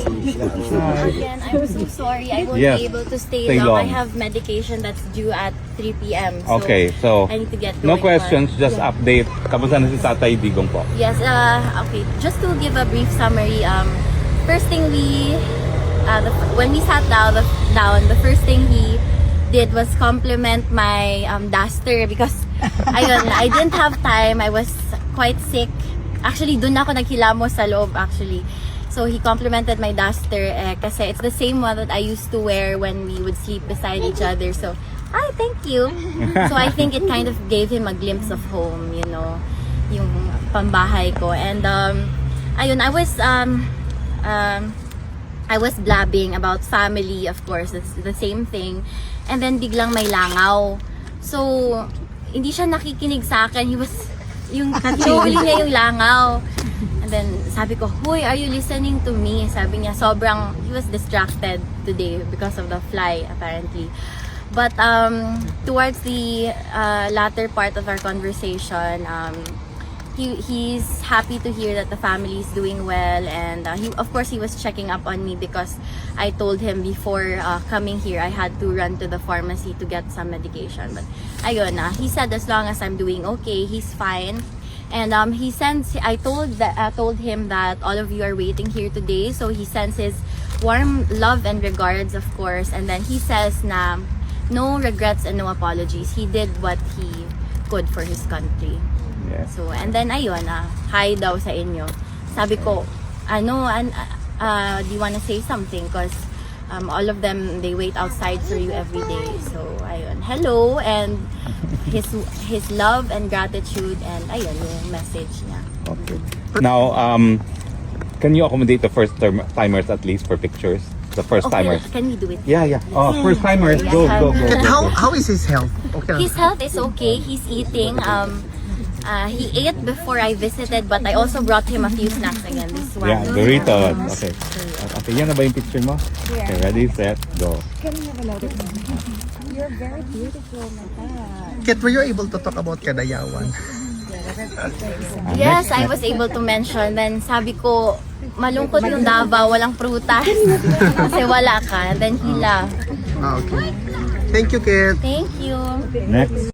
Again, I'm so sorry. I won't Yes. be able to stay Stay long. I long. have medication that's due at 3 p.m. So Okay, so I need to get no going. questions, just update. Kamusta na si Tatay Digong po? Yes, okay. Just to give a brief summary, first thing when we sat down, the first thing he did was compliment my duster because I didn't have time. I was quite sick. Actually, dun ako naghilamos sa loob actually. So he complimented my duster kasi it's the same one that I used to wear when we would sleep beside each other. So, thank you. So I think it kind of gave him a glimpse of home, you know, yung pambahay ko. And ayun, I was blabbing about family, of course, it's the same thing. And then biglang may langaw. So, hindi siya nakikinig sa akin. Hinuhuli niya yung langaw. And then, sabi ko, "Hoy, are you listening to me?" Sabi niya, he was distracted today because of the fly, apparently. But, towards the latter part of our conversation, he's happy to hear that the family is doing well, and of course he was checking up on me because I told him before coming here I had to run to the pharmacy to get some medication. But ayun, he said as long as I'm doing okay, he's fine. And I told him that all of you are waiting here today, so he sends his warm love and regards, of course. And then he says na no regrets and no apologies. He did what he could for his country. Yeah. So, and then ayun, hi daw sa inyo. Sabi ko, do you wanna say something? Because all of them, they wait outside for you every day. So, ayun, hello, and his love and gratitude, and ayun, yung message niya. Okay. Now, can you accommodate the first timers at least for pictures? The first timers. Can we do it? Yeah. Oh, first timers. Go. And how is his health? Okay. His health is okay. He's eating. He ate before I visited, but I also brought him a few snacks again. This one. Yeah, Doritos. Okay. Okay, yan na ba yung picture mo? Okay, ready, set, go. You're very beautiful, my God. Kit, were you able to talk about Kadayawan? Yes, I was able to mention. Then sabi ko, malungkot yung Davao, walang prutas. Kasi wala ka. Then he laughed. Okay. Thank you, Kit. Thank you. Next.